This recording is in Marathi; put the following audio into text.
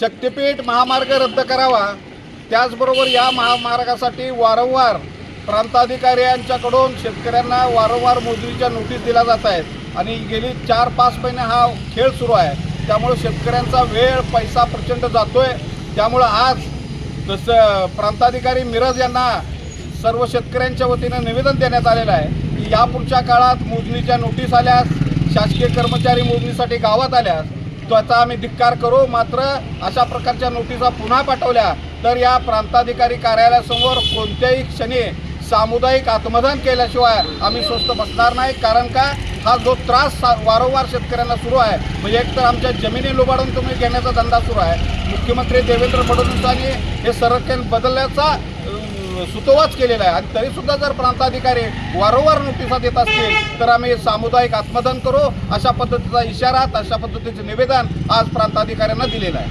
शक्तिपीठ महामार्ग रद्द करावा। त्याचबरोबर या महामार्गासाठी वारंवार प्रांताधिकारी यांच्याकडून शेतकऱ्यांना वारंवार मोजणीच्या नोटीस दिल्या जात आहेत आणि गेली 4-5 महिने हा खेळ सुरू आहे। त्यामुळे शेतकऱ्यांचा वेळ पैसा प्रचंड जातोय। त्यामुळे आज जसं प्रांताधिकारी मिरज यांना सर्व शेतकऱ्यांच्या वतीनं निवेदन देण्यात आलेलं आहे की यापुढच्या काळात मोजणीच्या नोटीस आल्यास, शासकीय कर्मचारी मोजणीसाठी गावात आल्यास त्याचा आम्ही धिक्कार करू। मात्र अशा प्रकारच्या नोटिसा पुन्हा पाठवल्या तर या प्रांताधिकारी कार्यालयासमोर कोणत्याही क्षणी सामुदायिक आत्मदान केल्याशिवाय आम्ही स्वस्थ बसणार नाही। कारण का हा जो त्रास वारंवार शेतकऱ्यांना सुरू आहे, म्हणजे एकतर आमच्या जमिनी लुबाडून तुम्ही घेण्याचा धंदा सुरू आहे। मुख्यमंत्री देवेंद्र फडणवीसांनी हे संरक्षण बदलण्याचा सुतोवाच केलेला आहे आणि तरीसुद्धा जर प्रांताधिकारी वारंवार नोटिसा देत असतील तर आम्ही सामुदायिक आत्मदान करू, अशा पद्धतीचा इशारा, अशा पद्धतीचे निवेदन आज प्रांताधिकाऱ्यांना दिलेलं आहे।